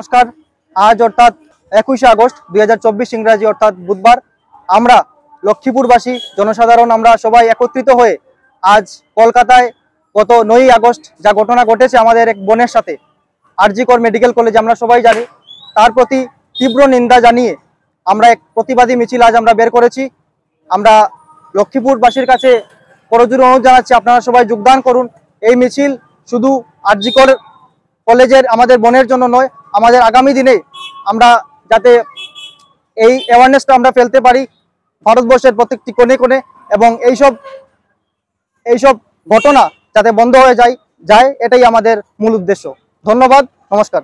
नमस्कार। आज अर्थात 21 আগস্ট 2024 इंग्राजी अर्थात बुधवार আমরা লক্ষ্মীপুরবাসী জনসাধারণ আমরা সবাই একত্রিত হয়ে আজ কলকাতায় গত 9 আগস্ট যা ঘটনা ঘটেছে আমাদের এক বোনের সাথে আরজি কর মেডিকেল কলেজে আমরা সবাই জানি, তার প্রতি তীব্র নিন্দা জানিয়ে আমরা এক প্রতিবাদী মিছিল আজ আমরা বের করেছি। আমরা লক্ষ্মীপুরবাসীর কাছে করজোড়ে অনুরোধ জানাচ্ছি আপনারা সবাই যোগদান করুন। এই মিছিল শুধু আরজি কর কলেজের আমাদের বোনের জন্য নয়, আমাদের আগামী দিনে আমরা যাতে এই অ্যাওয়ারনেসটা আমরা ফেলতে পারি ভারতবর্ষের প্রত্যেকটি কোণে কোণে এবং এইসব ঘটনা যাতে বন্ধ হয়ে যায় এটাই আমাদের মূল উদ্দেশ্য। ধন্যবাদ, নমস্কার।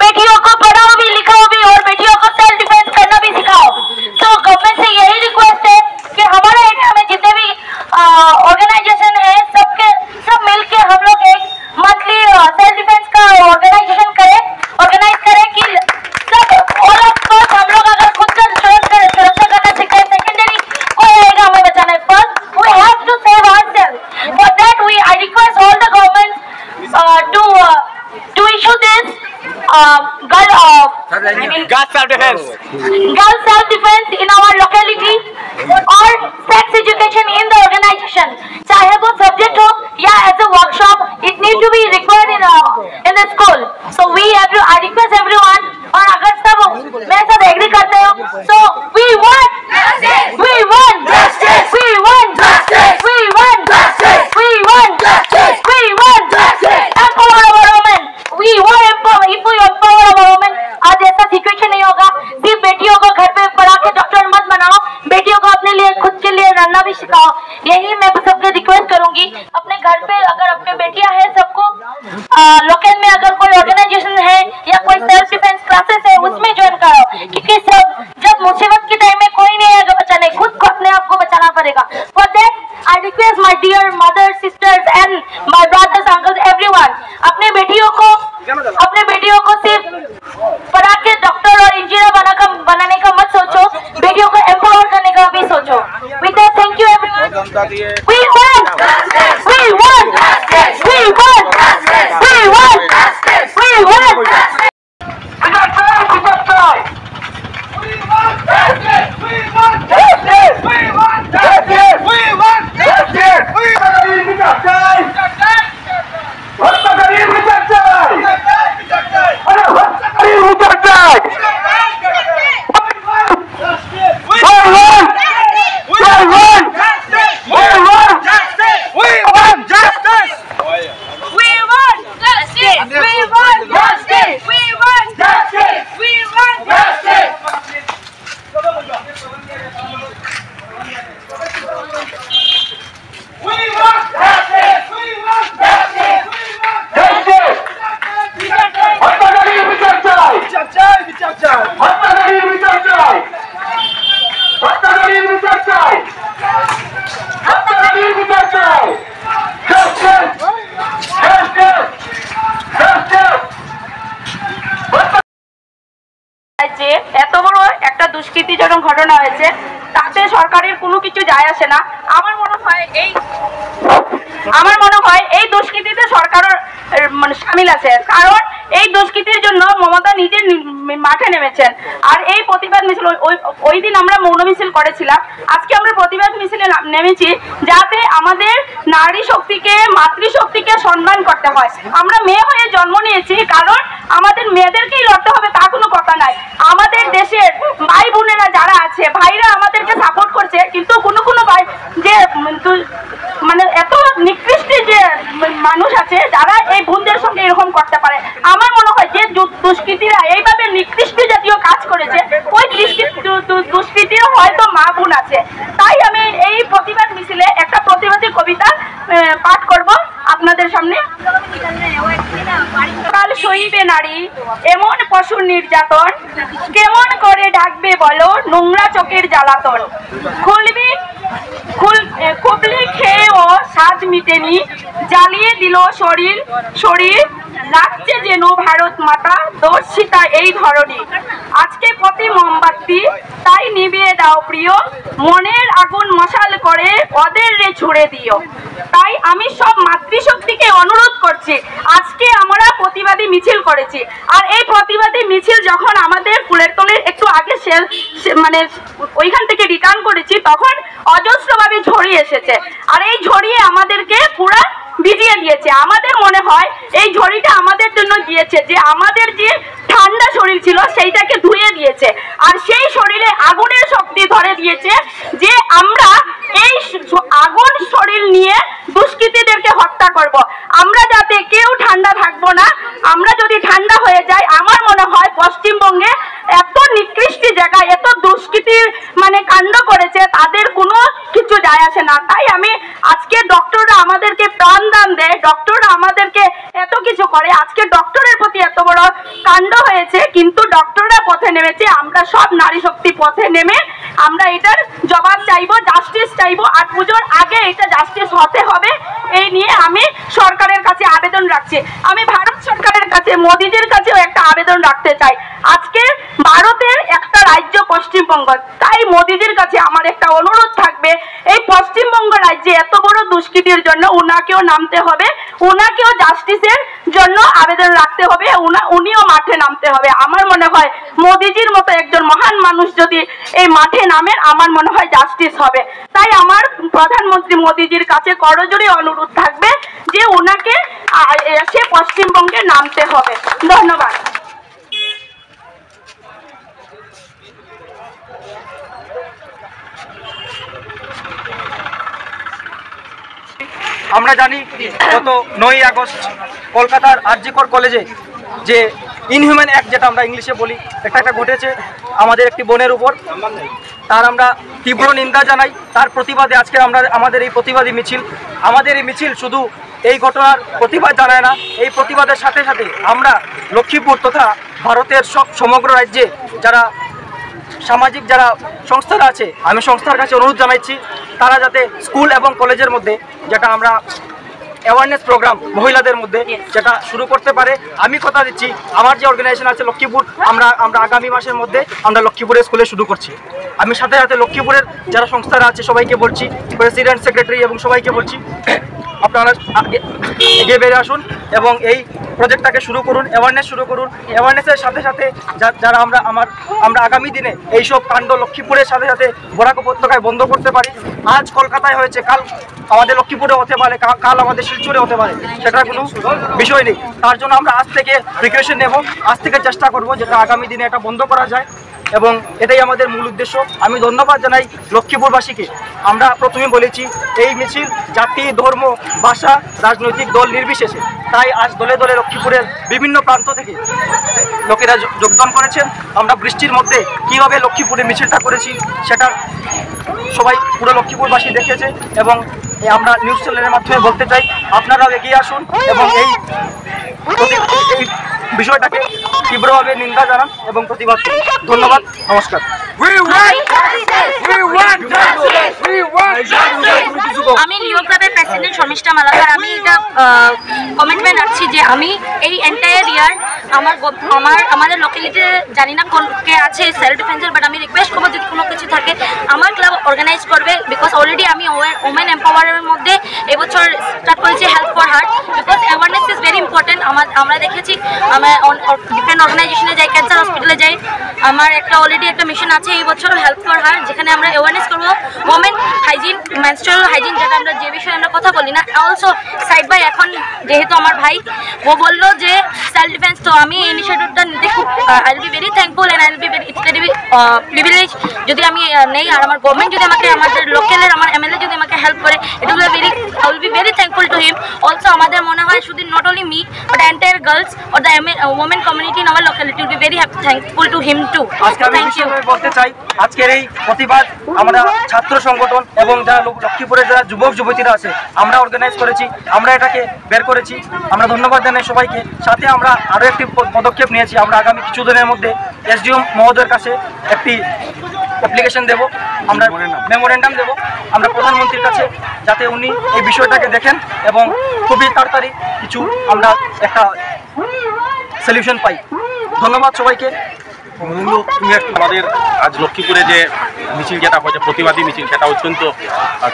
बेटियों को पढ़ाओ भी, लिखाओ भी और बेटियों को सेल्फ डिफेंस करना भी सिखाओ। तो गवर्नमेंट से यही रिक्वेस्ट है कि हमारे इंडिया में जितने भी ऑर्गेनाइजेशन है सब मिलके हम लोग एक मंथली सेल्फ डिफेंस का ऑर्गेनाइज करें कि सब ऑल ऑफ कोर्स हम लोग अगर खुद का सुरक्षा करना सीखें, सेकेंडरी कोई आएगा हमें बचाना है, first we have to save ourself. For that I request all the government to issue this girl self-defense in our locality or sex education in the organization, चाहे वो subject हो या as a workshop, it need to be required in the school. So I request everyone, और अगर सब मेरे साथ agree करते हो, so we want justice, we want justice, we want justice, we want justice, we want justice, we want justice. Empower our women, we want empower. If we empower our women, आज ऐसा situation नहीं होगा। सिर्फ बेटियों को घर पे पढ़ा के डॉक्टर मत बनाओ, बेटियों को अपने लिए खुद के लिए लड़ना भी सिखाओ। यही मैं सबसे रिक्वेस्ट करूंगी। अपने घर पे अगर अपने बेटियां हैं सबको लोकल में अगर कोई ऑर्गेनाइजेशन है या कोई सेल्फ डिफेंस क्लासेस है उसमें ज्वाइन कराओ, क्योंकि सब जब मुसीबत के टाइम में कोई नहीं आएगा बचाने, खुद को अपने आप को बचाना पड़ेगा। For that I request my dear mothers, sisters and my brothers, uncles, everyone, अपने बेटियों को सिर्फ पढ़ा के डॉक्टर और इंजीनियर बनाने का मत सोचो, बेटियों को एम्पावर करने का भी सोचो। With that thank you everyone. We want justice, we want justice, we want justice, we want justice, we want justice. এত বড় একটা দুষ্কৃতিজনক ঘটনা হয়েছে, তাতে সরকারের কোনো কিছু যায় আসে না। আমার মনে হয় এই দুষ্কৃতিতে সরকারের মানে সামিল আছে, কারণ এই দুষ্কৃতির জন্য মমতা নিজে মাঠে নেমেছেন। আর এই প্রতিবাদ মিছিল ওই দিন আমরা মৌন মিছিল করেছিলাম, আজকে আমরা প্রতিবাদ মিছিলে নেমেছি যাতে আমাদের নারী শক্তিকে, মাতৃশক্তিকে সম্মান করতে হয়। আমরা মেয়ে হয়ে জন্ম নিয়েছি, কারণ আমাদের মেয়েদেরকেই লড়তে হবে তা কোনো কথা নাই। আমাদের দেশের ভাই বোনেরা যারা আছে, ভাইরা আমাদেরকে সাপোর্ট করছে, কিন্তু কোনো ভাই যে মানে এত নিকৃষ্ট যে মানুষ আছে যারা এই বোনদের সঙ্গে এরকম করতে পারে। আমার মনে হয় যে দুষ্কৃতীরা এইভাবে নিকৃষ্ট জাতীয় কাজ করেছে, ওই দুষ্কৃতীরা হয়তো মা বোন আছে। তাই আমি এই প্রতিবাদ মিছিলে একটা প্রতিবাদী কবিতা পাঠ করব আপনাদের সামনে। কাল শহীদ নারী এমন পশুর নির্যাতন, কেমন করে ডাকবে বলো নোংরা চোখের জ্বালাতন। খুবলি খেয়েও স্বাদ মিটেনি, জ্বালিয়ে দিল শরীর শরীর লাগছে যেন ভারত মাতা দর্শিতা এই ধরনী। আজকে প্রতি মোমবাতি তাই নিভিয়ে দাও প্রিয়, মনের আগুন মশাল করে ওদের রে ছুড়ে দিও। তাই আমি সব মাতৃশক্তিকে অনুরোধ করছি, আজকে আমরা প্রতিবাদী মিছিল করেছি, আর এই প্রতিবাদী মিছিল যখন আমাদের ফুলের তলির একটু আগে মানে ওইখান থেকে রিটার্ন করেছি, তখন অজস্রভাবে ঝড়ি এসেছে, আর এই ঝড়িয়ে আমাদেরকে পুরা ভিজিয়ে দিয়েছে। আমাদের মনে হয় এই ঝড়িটা আমাদের জন্য গিয়েছে, যে আমাদের যে ঠান্ডা শরীর ছিল সেইটাকে ধুয়ে দিয়েছে, আর সেই শরীরে আগুনের শক্তি ধরে দিয়েছে, যে আমরা এই আগুন শরীর নিয়ে দুষ্কৃতীদেরকে হত্যা করব। আমরা যাতে কেউ ঠান্ডা থাকবো না, আমরা যদি ঠান্ডা হয়ে যাই, আমার মনে হয় পশ্চিমবঙ্গে এত নিকৃষ্ট জায়গায় এত দুষ্কৃতির মানে কাণ্ড করেছে, তাদের কোনো কিছু যায় আসে না। তাই আমি আজকে ডক্টররা আমাদেরকে প্রাণদান দেয়, ডক্টররা আমাদেরকে এত কিছু করে, আজকে ডক্টরের প্রতি এত বড় কাণ্ড হয়েছে, কিন্তু ডক্টররা পথে নেমেছে, আমরা সব নারী শক্তি পথে নেমে আমরা এটার জবাব চাইবো, জাস্টিস চাইবো, আর পুজোর আগে এটা জাস্টিস হতে হবে। এই নিয়ে আমি সরকারের কাছে আবেদন রাখছি, আমি ভারত সরকারের কাছে, মোদিজির কাছেও একটা আবেদন রাখতে চাই। আজকে ভারতের একটা রাজ্য পশ্চিমবঙ্গ, তাই মোদিজির কাছে আমার একটা অনুরোধ থাকবে, এই পশ্চিমবঙ্গ রাজ্যে এত বড় দুষ্কৃতির জন্য উনাকেও নামতে হবে, উনাকেও জাস্টিসের জন্য আবেদন রাখতে হবে, উনিও মাঠে নামতে হবে। আমার মনে হয় মোদিজির মতো একজন মহান মানুষ যদি এই মাঠে নামেন, আমার মনে হয় জাস্টিস হবে। তাই আমার প্রধানমন্ত্রী মোদিজির কাছে করজোড়ে অনুরোধ থাকবে যে উনাকে এসে পশ্চিমবঙ্গে নামতে হবে। ধন্যবাদ। আমরা জানি গত 9ই আগস্ট কলকাতার আরজিকর কলেজে যে ইনহিউম্যান অ্যাক্ট, যেটা আমরা ইংলিশে বলি, এটা ঘটেছে আমাদের একটি বোনের উপর, তার আমরা তীব্র নিন্দা জানাই। তার প্রতিবাদে আজকে আমাদের এই প্রতিবাদী মিছিল, আমাদের এই মিছিল শুধু এই ঘটনার প্রতিবাদ জানায় না, এই প্রতিবাদের সাথে সাথে আমরা লক্ষ্মীপুর তথা ভারতের সমগ্র রাজ্যে যারা সামাজিক যারা সংস্থারা আছে, আমি সংস্থার কাছে অনুরোধ জানাচ্ছি, তারা যাতে স্কুল এবং কলেজের মধ্যে যেটা আমরা অ্যাওয়ারনেস প্রোগ্রাম মহিলাদের মধ্যে যেটা শুরু করতে পারে। আমি কথা দিচ্ছি, আমার যে অর্গানাইজেশন আছে লক্ষ্মীপুর, আমরা আগামী মাসের মধ্যে আমরা লক্ষ্মীপুরের স্কুলে শুরু করছি। আমি সাথে সাথে লক্ষ্মীপুরের যারা সংস্থারা আছে সবাইকে বলছি, প্রেসিডেন্ট, সেক্রেটারি এবং সবাইকে বলছি, আপনারা এগিয়ে বেরিয়ে আসুন এবং এই প্রজেক্টটাকে শুরু করুন, অ্যাওয়ারনেস শুরু করুন। অ্যাওয়ারনেসের সাথে সাথে যারা আমরা আগামী দিনে এইসব কাণ্ড লক্ষ্মীপুরের সাথে সাথে বরাক উপত্যকায় বন্ধ করতে পারি। আজ কলকাতায় হয়েছে, কাল আমাদের লক্ষ্মীপুরে হতে পারে, কাল আমাদের শিলচরে হতে পারে, সেটার কোনো বিষয় নেই। তার জন্য আমরা আজ থেকে প্রিপারেশন নেব, আজ থেকে চেষ্টা করব যেটা আগামী দিনে এটা বন্ধ করা যায়, এবং এটাই আমাদের মূল উদ্দেশ্য। আমি ধন্যবাদ জানাই লক্ষ্মীপুরবাসীকে। আমরা প্রথমে বলেছি এই মিছিল জাতি, ধর্ম, ভাষা, রাজনৈতিক দল নির্বিশেষে, তাই আজ দলে দলে লক্ষ্মীপুরের বিভিন্ন প্রান্ত থেকে লোকেরা যোগদান করেছেন। আমরা বৃষ্টির মধ্যে কীভাবে লক্ষ্মীপুরে মিছিলটা করেছি সেটা সবাই পুরো লক্ষ্মীপুরবাসী দেখেছে, এবং আমরা নিউজ চ্যানেলের মাধ্যমে বলতে চাই, আপনারাও এগিয়ে আসুন এবং এই বিষয়টাকে তীব্রভাবে নিন্দা জানান এবং প্রতিবাদ করুন। ধন্যবাদ, নমস্কার। আমি নিউ ক্লাবের প্রেসিডেন্ট শর্মিষ্ঠা মালাকার। আমি এটা কমিটমেন্ট রাখছি যে আমি এই এন্টায়ার ইয়ার আমাদের লোকালিটিতে জানি না কোন কে আছে সেলফ ডিফেন্সের, বাট আমি রিকোয়েস্ট করবো যদি কোনো কিছু থাকে আমার ক্লাব অর্গানাইজ করবে, বিকজ অলরেডি আমি ওমেন এম্পাওয়ারের মধ্যে এবছর স্টার্ট করেছি help for heart, because awareness is very important. আমরা দেখেছি আমরা ডিফারেন্ট অর্গানাইজেশনে যাই, ক্যান্সার হসপিটালে যাই, আমার অলরেডি একটা মিশন আছে এই বছর হেল্প ফর হার্ট, যেখানে আমরা অ্যাওয়ারনেস করবো ওমেন হাইজিন, মেনস্ট্রুয়াল হাইজিন, যেটা আমরা যে বিষয়ে আমরা কথা বলি না। অলসো সাইড বাই এখন যেহেতু আমার ভাই ও বললো যে সেলফ ডিফেন্স, তো আমি এই ইনিশিয়েটিভটা নিতে খুব I will be very thankful and I will be very privilege যদি আমি নেই, আর আমার গভর্নমেন্ট যদি আমাকে, আমাদের লোকালের আমার এমএলএ যদি আমাকে আমাকে হেল্প করে, it will be very, I will be very thankful to him. Also আমাদের মনে হয় শুধু not only me but the entire girls or the women community in our locality will be very thankful to him too. আজকে আমি বলতে চাই আজকের এই প্রতিবাদ আমরা ছাত্র সংগঠন এবং যারা লক্ষ্মীপুরের যারা যুবক যুবতীরা আছে আমরা অর্গানাইজ করেছি, আমরা এটাকে বের করেছি। আমরা ধন্যবাদ জানাই সবাইকে। সাথে আমরা আরও একটি পদক্ষেপ নিয়েছি, আমরা আগামী কিছুদিনের মধ্যে এসডিএম মহোদয়ের কাছে একটি অ্যাপ্লিকেশন দেব, আমরা মেমোরেন্ডাম দেব আমরা প্রধানমন্ত্রীর কাছে, যাতে উনি এই বিষয়টাকে দেখেন এবং খুবই তাড়াতাড়ি কিছু আমরা একটা সলিউশন পাই। ধন্যবাদ সবাইকে। আমাদের আজ লক্ষ্মীপুরে যে মিছিল যেটা হয়েছে প্রতিবাদী মিছিল, সেটা অত্যন্ত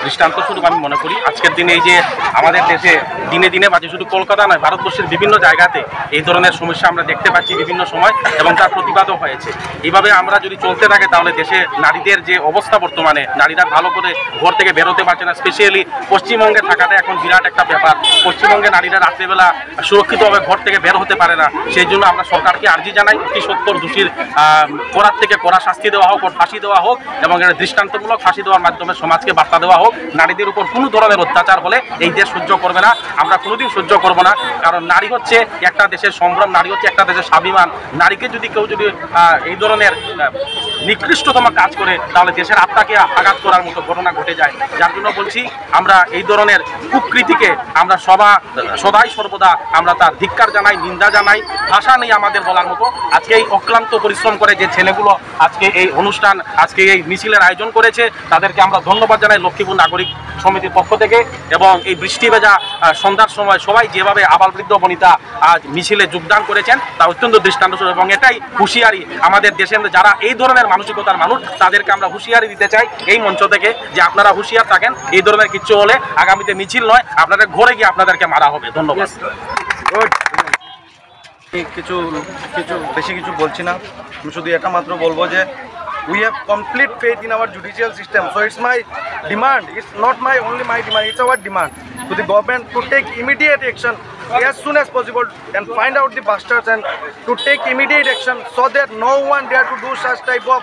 দৃষ্টান্তস্বরূপ আমি মনে করি। আজকের দিনে এই যে আমাদের দেশে দিনে দিনে বাজে শুধু কলকাতা নয়, ভারতবর্ষের বিভিন্ন জায়গাতে এই ধরনের সমস্যা আমরা দেখতে পাচ্ছি বিভিন্ন সময় এবং তার প্রতিবাদও হয়েছে। এইভাবে আমরা যদি চলতে থাকে তাহলে দেশে নারীদের যে অবস্থা বর্তমানে, নারীরা ভালো করে ঘর থেকে বেরোতে পারছে না। স্পেশালি পশ্চিমবঙ্গে থাকাটা এখন বিরাট একটা ব্যাপার। পশ্চিমবঙ্গে নারীরা রাত্রেবেলা সুরক্ষিতভাবে ঘর থেকে বের হতে পারে না। সেই জন্য আমরা সরকারকে আর্জি জানাই, অতি সত্বর দোষীর করার থেকে কড়া শাস্তি দেওয়া হোক, ফাঁসি দেওয়া হোক এবং এটা দৃষ্টান্তমূলক ফাঁসি দেওয়ার মাধ্যমে সমাজকে বার্তা দেওয়া হোক। নারীদের উপর কোনো ধরনের অত্যাচার হলে এই দেশ সহ্য করবে না, আমরা কোনোদিন সহ্য করব না। কারণ নারী হচ্ছে একটা দেশের সম্ভ্রম, নারী হচ্ছে একটা দেশের স্বাভিমান। নারীকে যদি কেউ যদি এই ধরনের নিকৃষ্টতম কাজ করে তাহলে দেশের আত্মাকে আঘাত করার মতো ঘটনা ঘটে যায়। যার জন্য বলছি আমরা এই ধরনের কুকৃতিকে আমরা সদাই সর্বদা আমরা তার ধিক্কার জানাই, নিন্দা জানাই। ভাষা নেই আমাদের বলার মতো। আজকে এই অক্লান্ত পরিশ্রম করে যে ছেলেগুলো আজকে এই অনুষ্ঠান, আজকে এই মিছিলের আয়োজন করেছে, তাদেরকে আমরা ধন্যবাদ জানাই লক্ষ্মীপুর নাগরিক সমিতির পক্ষ থেকে। এবং এই বৃষ্টি ভেজা সন্ধ্যার সময় সবাই যেভাবে আবাল বৃদ্ধ বনিতা আজ মিছিলে যোগদান করেছেন তা অত্যন্ত দৃষ্টান্তস্বরূপ এবং এটাই হুঁশিয়ারি আমাদের দেশের যারা এই ধরনের মানসিকতার মানুষ তাদেরকে আমরা হুঁশিয়ারি দিতে চাই এই মঞ্চ থেকে যে আপনারা হুঁশিয়ার থাকেন, এই ধরনের কিছু হলে আগামীতে মিছিল নয় আপনাদের ঘরে গিয়ে আপনাদেরকে মারা হবে। ধন্যবাদ। কিছু বেশি কিছু বলছি না, আমি শুধু এটা মাত্র বলবো যে we have complete faith in our judicial system, so it's my demand, it's not only my demand, it's our demand to the government to take immediate action as soon as possible and find out the bastards and to take immediate action so that no one dare to do such type of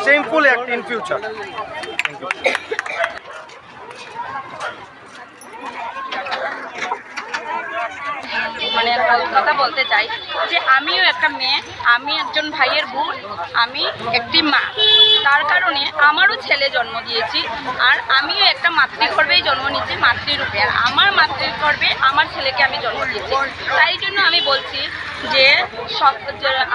shameful act in future. Thank you. মানে কথা বলতে চাই যে আমিও একটা মেয়ে, আমি একজন ভাইয়ের বোন, আমি একটি মা। তার কারণে আমারও ছেলে জন্ম দিয়েছি আর আমিও একটা মাতৃগর্ভেই জন্ম নিয়েছি, মাতৃরূপে। আর আমার মাতৃগর্ভে আমার ছেলেকে আমি জন্ম দিয়েছি। তাই জন্য আমি বলছি যে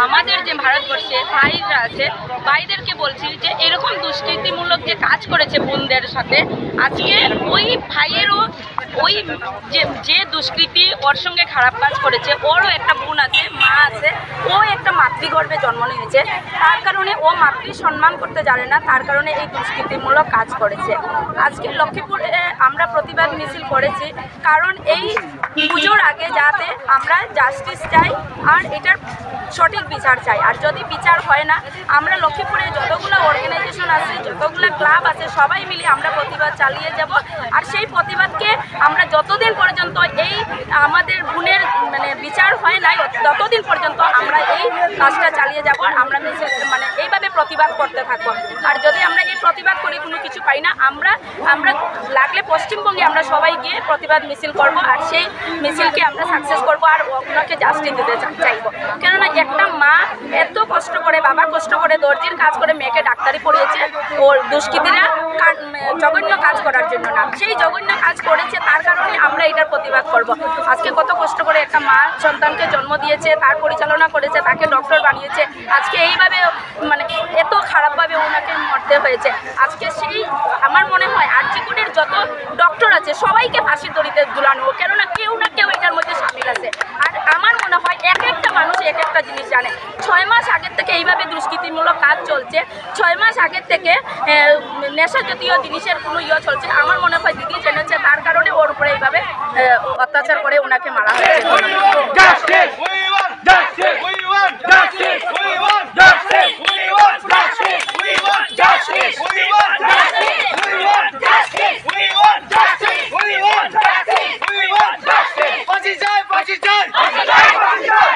আমাদের যে ভারতবর্ষে ভাইরা আছে, ভাইদেরকে বলছি যে এরকম দুষ্কৃতিমূলক যে কাজ করেছে বোনদের সাথে, আজকে ওই ভাইয়েরও ওই যে দুষ্কৃতি ওর সঙ্গে খারাপ কাজ করেছে, ওরও একটা বোন আছে, মা আছে, ও একটা মাতৃগর্ভে জন্ম নিয়েছে। তার কারণে ও মাতৃ সম্মান করতে জানে না, তার কারণে এই দুষ্কৃতিমূলক কাজ করেছে। আজকে লক্ষ্মীপুরে আমরা প্রতিবাদ মিছিল করেছি কারণ এই পুজোর আগে যাতে আমরা জাস্টিস চাই আর এটার সঠিক বিচার চাই। আর যদি বিচার হয় না, আমরা লক্ষ্মীপুরে যতগুলো অর্গানাইজেশন আছে, যতগুলো ক্লাব আছে, সবাই মিলে আমরা প্রতিবাদ চালিয়ে যাব। আর সেই প্রতিবাদকে আমরা যতদিন পর্যন্ত এই আমাদের বোনের বিচার হয় নাই ততদিন পর্যন্ত আমরা এই কাজটা চালিয়ে যাব। আর আমরা এইভাবে প্রতিবাদ করতে থাকবো। আর যদি আমরা এই প্রতিবাদ করে কোনো কিছু পাই না, আমরা লাগলে পশ্চিমবঙ্গে আমরা সবাই গিয়ে প্রতিবাদ মিছিল করব আর সেই মিছিলকে আমরা সাকসেস করব আর ওনাকে জাস্টিস দিতে চাইবো। কেননা একটা মা এত কষ্ট করে, বাবা কষ্ট করে, দর্জির কাজ করে মেয়েকে ডাক্তারি পড়িয়েছে, ওর দুষ্কৃতীরা জঘন্য কাজ করার জন্য না, সেই জঘন্য কাজ করেছে, তার কারণে আমরা এটার প্রতিবাদ করব। আজকে কত কষ্ট করে একটা মা সন্তানকে জন্ম দিয়েছে, তার পরিচালনা করেছে, তাকে ডক্টর বানিয়েছে, আজকে এইভাবে এত খারাপভাবে ওনাকে মরতে হয়েছে। আজকে সেই আমার মনে হয় আরজিকরের যত ডক্টর আছে সবাইকে ফাঁসির দড়িতে ঝুলানো, কেননা কেউ না কেউ এটার মধ্যে সামিল আছে। আর আমার মনে হয় এক একটা মানুষ এক একটা জিনিস জানে। 6 মাস আগের থেকে এইভাবে দুষ্কৃতিমূলক কাজ চলছে, 6 মাস আগের থেকে নেশা জাতীয় জিনিসের কোনো চলছে। আমার মনে হয় দিদি জেনেছে, তার কারণে ওর উপরে এইভাবে অত্যাচার করে ওনাকে মারা হয়েছে।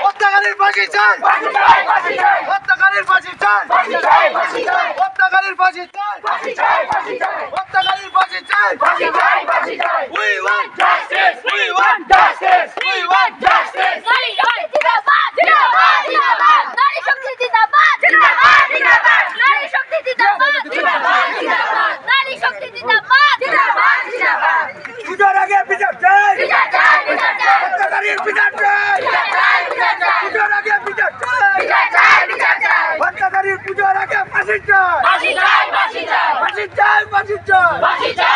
হত্যাকারীর ফাঁসি চাই, হত্যাকারীর হত্যাকারীর ফাঁসি চাই, ফাঁসি চাই, ফাঁসি চাই, হত্যাকারীর ফাঁসি চাই, ফাঁসি চাই, ফাঁসি চাই, হত্যাকারীর ফাঁসি চাই, ফাঁসি চাই, ফাঁসি চাই। We want justice, we want justice, we want justice. নারী শক্তি জিন্দাবাদ, জিন্দাবাদ, জিন্দাবাদ। নারী শক্তি জিন্দাবাদ, জিন্দাবাদ, জিন্দাবাদ। নারী শক্তি জিন্দাবাদ, জিন্দাবাদ, জিন্দাবাদ। নারী শক্তি জিন্দাবাদ, জিন্দাবাদ, জিন্দাবাদ। পুজোর আগে বিচার চাই, বিচার চাই, বিচার চাই, হত্যাকারীর বিচার চাই, বিচার চাই, বিচার চাই, পুজোর আগে বিচার চাই, বিচার চাই, বিচার চাই। হত্যাকারীর পুজোর আগে ফাঁসি চাই, ফাঁসি চাই, ফাঁসি চাই, ফাঁসি চাই, ফাঁসি চাই। ফাঁসি চাই।